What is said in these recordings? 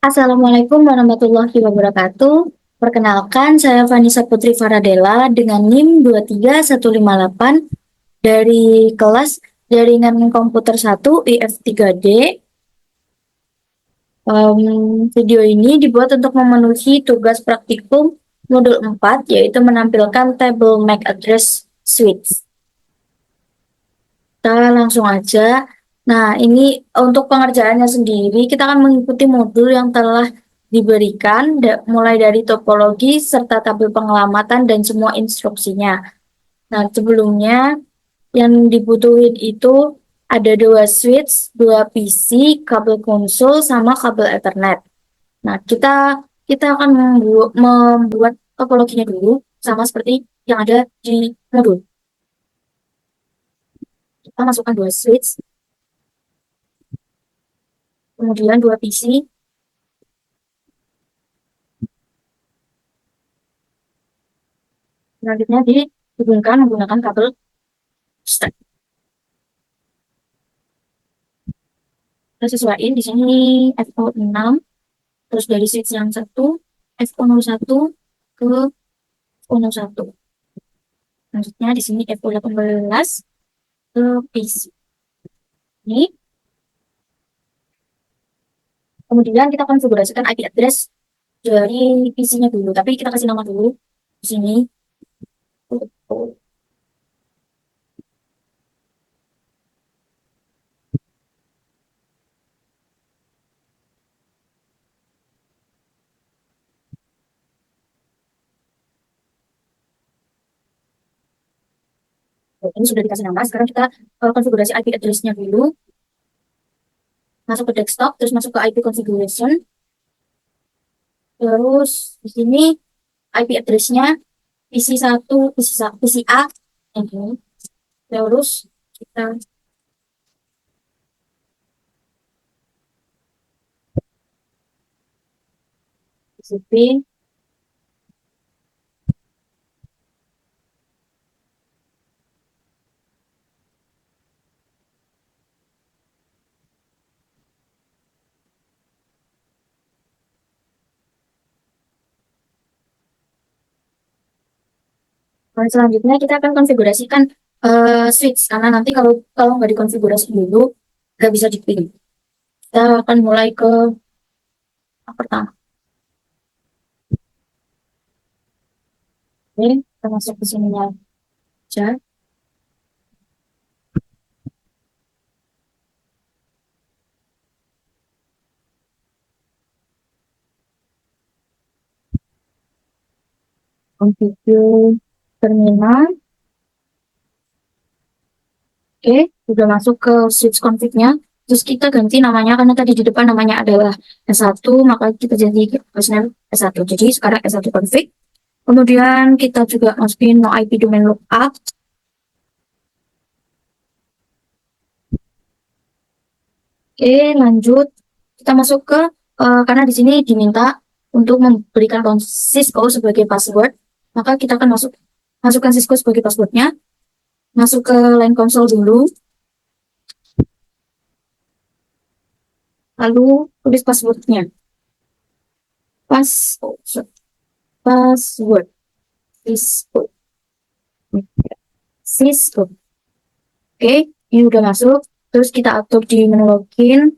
Assalamualaikum warahmatullahi wabarakatuh. Perkenalkan, saya Vanessa Putri Faradela dengan NIM 23158 dari kelas Jaringan Komputer 1 IF3D. Video ini dibuat untuk memenuhi tugas praktikum modul 4, yaitu menampilkan tabel MAC address switch. Kita langsung aja. Nah, ini untuk pengerjaannya sendiri, kita akan mengikuti modul yang telah diberikan, mulai dari topologi serta tabel pengelamatan dan semua instruksinya. Nah, sebelumnya yang dibutuhin itu ada 2 switch, 2 PC, kabel konsol, sama kabel Ethernet. Nah, kita akan membuat topologinya dulu, sama seperti yang ada di modul. Kita masukkan 2 switch, kemudian 2 PC. Selanjutnya dihubungkan menggunakan kabel strap. Kita sesuaiin di sini FO6, terus dari switch yang satu FO01 ke FO01. Selanjutnya di sini FO18 ke PC. Ini. Kemudian kita konfigurasikan IP address dari PC-nya dulu, tapi kita kasih nama dulu di sini. Ini sudah dikasih nama. Sekarang kita konfigurasi IP address-nya dulu. Masuk ke desktop, terus masuk ke IP configuration. Terus di sini IP address-nya PC1, PC A ini. Terus kita TCP. Selanjutnya kita akan konfigurasikan switch, karena nanti kalau kalau nggak dikonfigurasi dulu nggak bisa dipilih. Kita akan mulai ke yang pertama. Oke, kita masuk ke sini aja. Configure terminal. Oke, sudah masuk ke switch config-nya. Terus kita ganti namanya, karena tadi di depan namanya adalah S1, maka kita jadi hostname S1. Jadi sekarang S1 config. Kemudian kita juga masukin no IP domain lookup. Oke, lanjut. Kita masuk ke, karena di sini diminta untuk memberikan Cisco sebagai password, maka kita akan masukkan Cisco sebagai passwordnya. Masuk ke line console dulu, lalu tulis passwordnya. Password Cisco. Oke, ini udah masuk. Terus kita atur di menu login.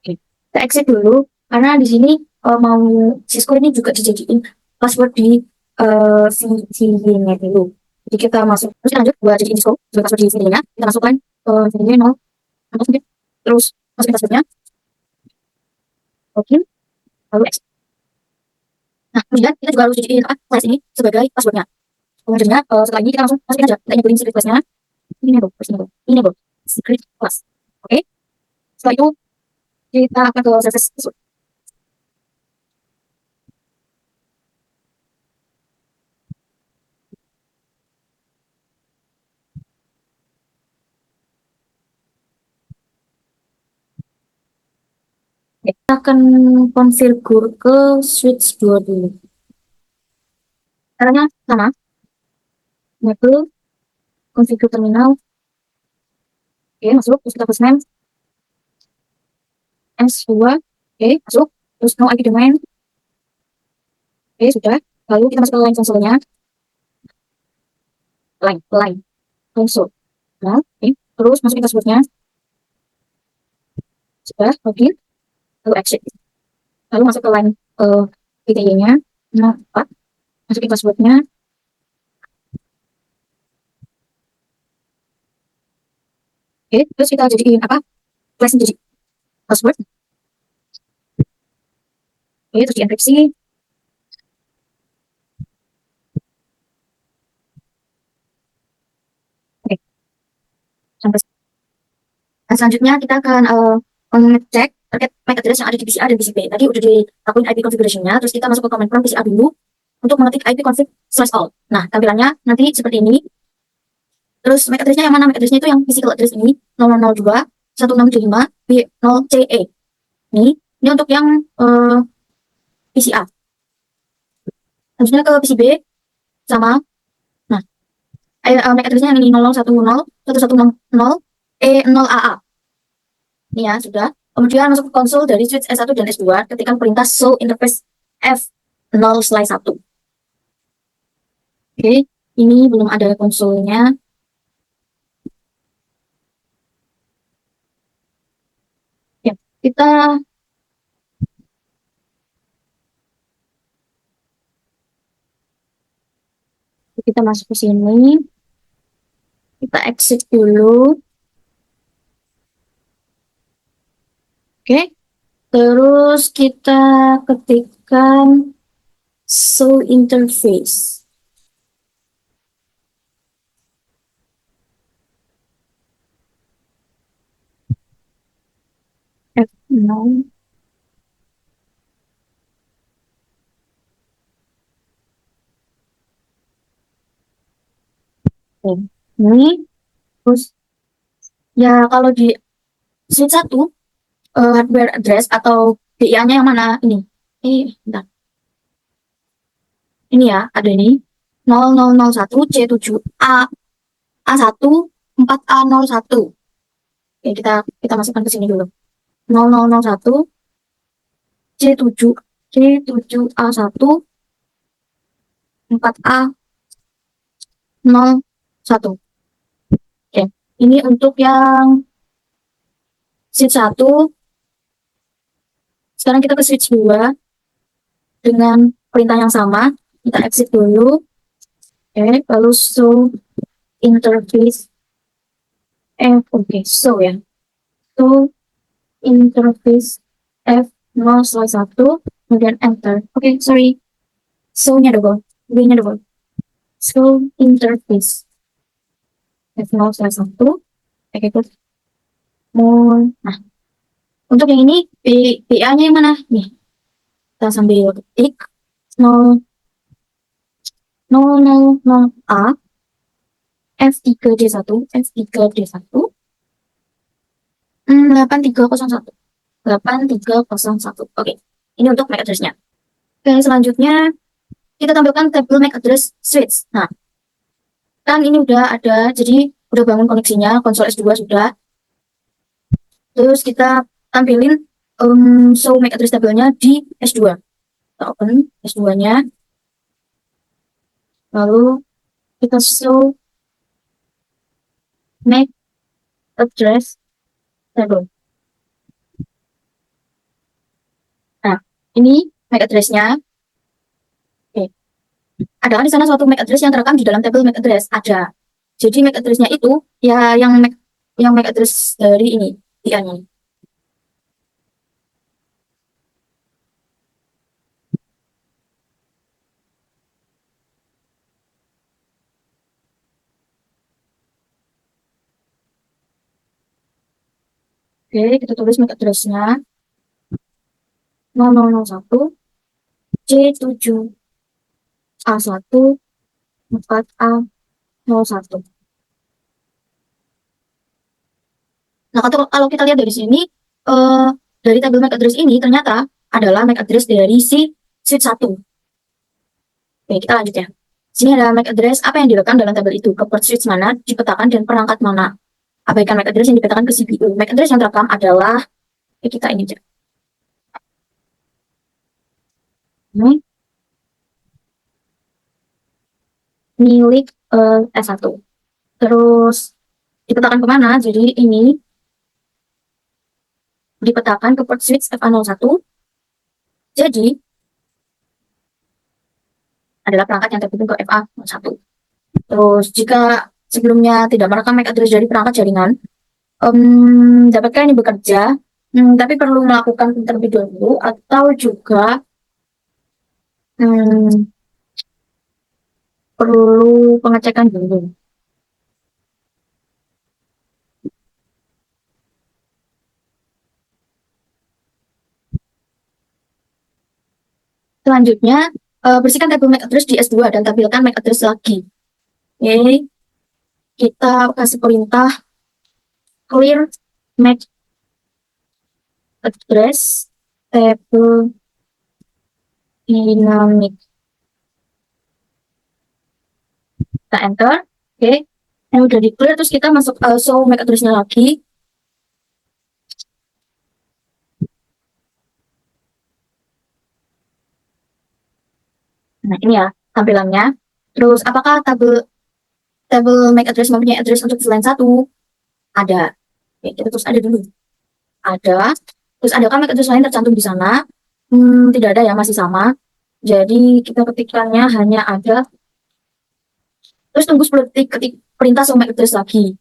Oke, kita exit dulu, karena di sini mau Cisco ini juga dijadiin password di VPN-nya dulu. Jadi kita masuk, terus kita lanjut buat jadi Cisco sebagai password di VPN-nya. Kita masukkan VPN 0, terus masukin passwordnya, login, lalu exit. Nah, kemudian kita juga harus jadiin flash ini sebagai passwordnya. Kemudian setelah ini kita langsung masukin aja, kita enabling secret class-nya. Enable secret class. Oke, setelah itu kita akan ke service password. Kita akan konfigur ke switch 2 dulu. Caranya sama, enable, configure terminal. Oke, masuk, terus kita hostname. S2. Oke, masuk. Terus no IP domain. Oke, sudah. Lalu kita masuk ke line konsolnya. Line konsol. Nah, oke. Terus masukin passwordnya. Sudah, login. Lalu exit. Lalu masuk ke line PTY-nya. Nah, 4. Masukin passwordnya. Oke, terus kita jadiin apa? Flash jadi password. Oke, terus dienkripsi. Oke, sampai. Nah, selanjutnya kita akan mengecek terkait MAC address yang ada di PCA dan PCB. Tadi udah dilakuin IP configuration-nya, terus kita masuk ke command prompt PCA dulu untuk mengetik IP config/all. Nah, tampilannya nanti seperti ini. Terus MAC address-nya yang mana? MAC address-nya itu yang physical address ini, 0002 1675 B0CE. Ini untuk yang PCA. Selanjutnya ke PCB sama. Nah, MAC address-nya yang ini 0010 1100 E0AA. Ini ya, sudah. Kemudian masuk ke konsol dari switch S1 dan S2, ketikkan perintah show interface F0/1. Oke, ini belum ada konsolnya. Ya, kita masuk ke sini. Kita exit dulu. Oke. Terus kita ketikkan show interface. F0. Oke. Ini terus ya kalau di switch 1 hardware address atau DIA-nya yang mana ini? Bentar. Ini ya, ada ini 0001 C7A A1 4A01. Oke, kita masukkan ke sini dulu. 0001 C7 C7A1 4A01. Oke, ini untuk yang switch 1. Sekarang kita ke switch 2 dengan perintah yang sama. Kita exit dulu. Oke, lalu show interface. Oke, show ya. Show interface F0/1, kemudian enter. Oke, sorry. Show-nya double. W-nya double. Show interface F0/1. Oke, good. More. Nah, untuk yang ini, PA-nya yang mana? Nih, kita sambil ketik 000A F3D1 F3D1 8301 8301. Oke, ini untuk MAC address-nya. Oke, selanjutnya kita tampilkan tabel MAC address switch. Nah, kan ini udah ada, jadi udah bangun koneksinya, konsol S2 sudah. Terus kita tampilin show MAC address tabelnya di S2. Kita open S2-nya. Lalu kita show MAC address table. Nah, ini MAC address-nya. Oke. Ada kan di sana suatu MAC address yang terekam di dalam tabel MAC address? Ada. Jadi MAC address-nya itu ya yang MAC address dari ini, dia-nya. Oke, kita tulis MAC address-nya 0001 C7A1 4A01. Nah, kalau kita lihat dari sini, dari tabel MAC address ini ternyata adalah MAC address dari si switch 1. Oke, kita lanjut ya. Sini ada MAC address apa yang direkam dalam tabel itu, ke port switch mana, dipetakan, dan perangkat mana. Abaikan MAC address yang dipetakan ke CPU. MAC address yang terekam adalah, kita ini aja. Ini milik S1. Terus dipetakan kemana? Jadi ini dipetakan ke port switch FA01. Jadi adalah perangkat yang terhubung ke FA01. Terus jika sebelumnya tidak merekam MAC address dari perangkat jaringan, dapatkah ini bekerja? Tapi perlu melakukan terlebih dahulu atau juga hmm, perlu pengecekan dulu. Selanjutnya, bersihkan tabel MAC address di S2 dan tampilkan MAC address lagi. Oke, kita kasih perintah clear MAC address table dynamic. Kita enter. Oke, yang udah di clear, terus kita masuk show MAC address-nya lagi. Nah, ini ya tampilannya. Terus apakah tabel MAC address mempunyai address untuk VLAN 1? Ada. Oke, kita terus ada dulu. Ada. Terus adakah MAC address lain tercantum di sana? Tidak ada ya, masih sama. Jadi kita ketikkannya hanya ada. Terus tunggu 10 detik ketik perintah show MAC address lagi.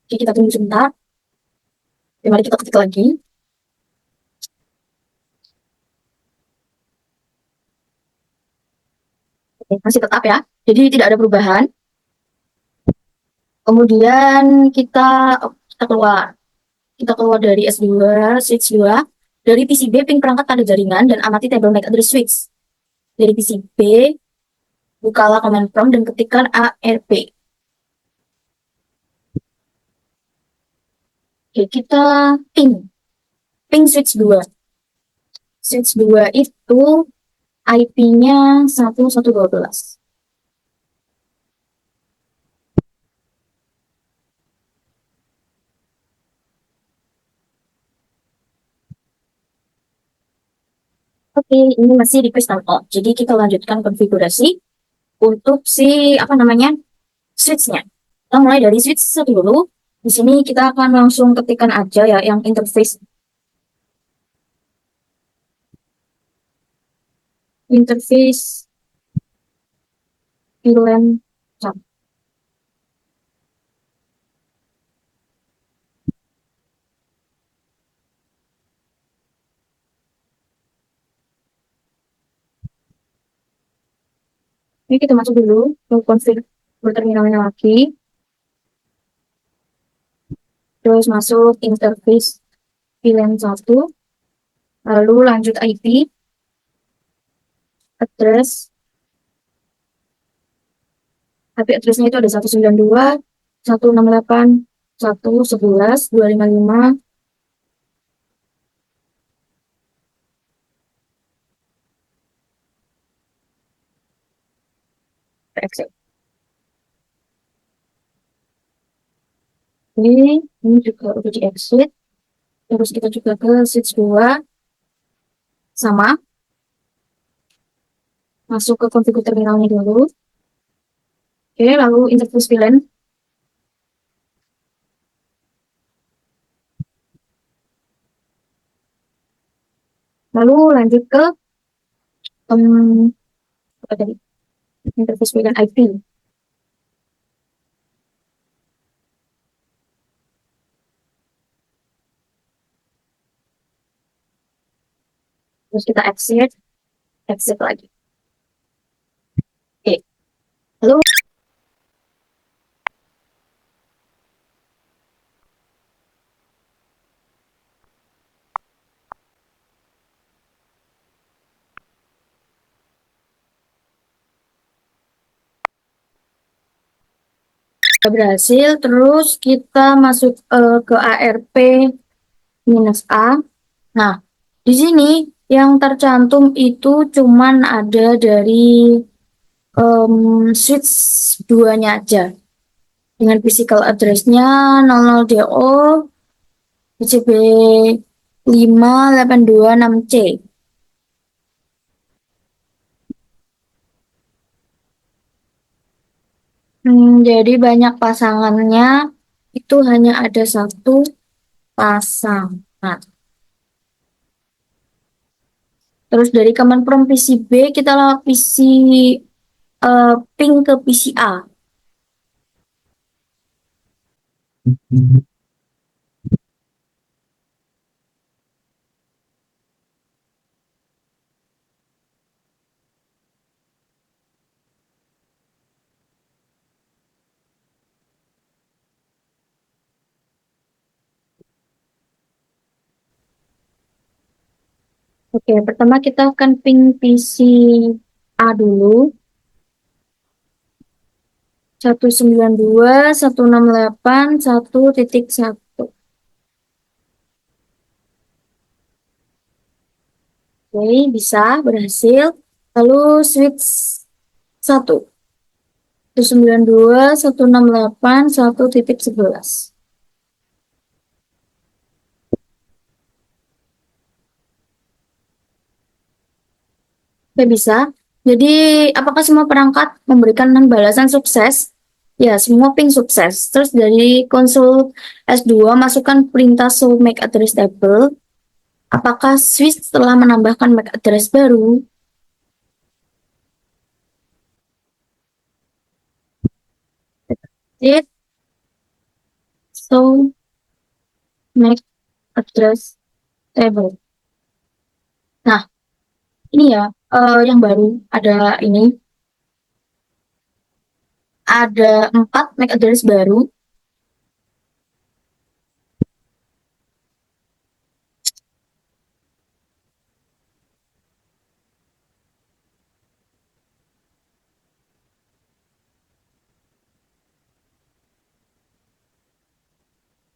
Oke, kita tunggu sebentar. Oke, mari kita ketik lagi. Oke, masih tetap ya. Jadi tidak ada perubahan. Kemudian kita keluar. Kita keluar dari S2, switch 2. Dari PCB, ping perangkat pada jaringan dan amati tabel MAC address switch. Dari PCB, bukalah command prompt dan ketikkan ARP. Oke, kita ping switch 2. Switch 2 itu IP-nya 1112. Oke, ini masih request turn on. Jadi kita lanjutkan konfigurasi untuk si apa namanya switch-nya. Kita mulai dari switch 1 dulu. Di sini kita akan langsung ketikkan aja ya yang interface VLAN 1. Ini kita masuk dulu ke config terminalnya lagi. Terus masuk interface VLAN 1. Lalu lanjut IP, address. IP address-nya itu ada 192, 168, 111, 255. Exit. Ini juga udah di exit. Terus kita juga ke switch 2. Sama. Masuk ke konfigur terminalnya dulu. Oke, lalu interface VLAN. Lalu lanjut ke apa tadi? Interface VLAN IP. Terus kita exit lagi. Oke. Lalu berhasil, terus kita masuk ke ARP -A. Nah, di sini yang tercantum itu cuman ada dari switch 2-nya aja. Dengan physical address-nya 00DO PCB 5826C. Jadi banyak pasangannya itu hanya ada satu pasangan. Terus dari Kemenprom PC B kita lewat PC ping ke PC A. Oke, pertama kita akan ping PC A dulu. 192.168.1.1. Oke, bisa berhasil. Lalu switch 192.168.1.11. Oke, bisa. Jadi, apakah semua perangkat memberikan balasan sukses? Ya, semua ping sukses. Terus dari konsol S2 masukkan perintah show MAC address table. Apakah switch telah menambahkan MAC address baru? It show MAC address table. Nah, ini ya, yang baru ada ini, ada 4 MAC address baru.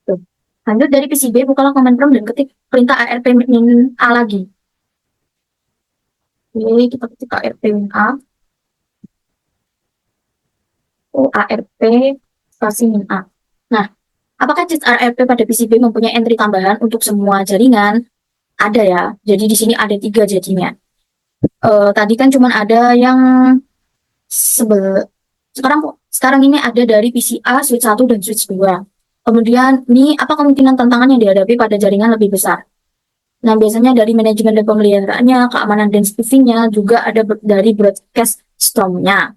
Tuh. Lanjut dari PCB, bukalah command prompt dan ketik perintah ARP min A lagi. Oke, kita ketik ARP min A. ARP spasi min A. Nah, apakah cheat ARP pada PCB mempunyai entry tambahan untuk semua jaringan? Ada ya. Jadi di sini ada 3 jadinya. Tadi kan cuma ada yang sekarang ini ada dari PCA switch 1 dan switch 2. Kemudian ini apa kemungkinan tantangan yang dihadapi pada jaringan lebih besar? Nah, biasanya dari manajemen dan pemeliharaannya, keamanan dan spoofing-nya, juga ada dari broadcast storm-nya.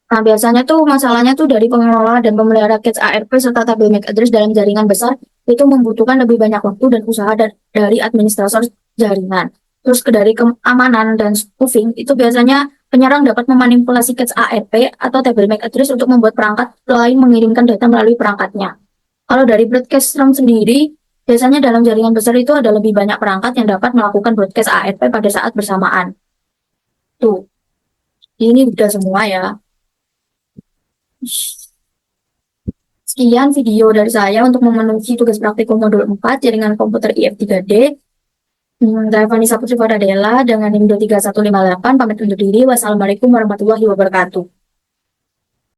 Nah, biasanya tuh masalahnya tuh dari pengelola dan pemelihara cache ARP serta tabel MAC address dalam jaringan besar itu membutuhkan lebih banyak waktu dan usaha dari administrator jaringan. Terus dari keamanan dan spoofing itu biasanya penyerang dapat memanipulasi cache ARP atau tabel MAC address untuk membuat perangkat lain mengirimkan data melalui perangkatnya. Kalau dari broadcast RAM sendiri, biasanya dalam jaringan besar itu ada lebih banyak perangkat yang dapat melakukan broadcast ARP pada saat bersamaan. Tuh, ini udah semua ya. Sekian video dari saya untuk memenuhi tugas praktikum modul 4 jaringan komputer IF3D. Saya Vanessa Putri Fadadela dengan NIM 23158 pamit undur diri. Wassalamualaikum warahmatullahi wabarakatuh.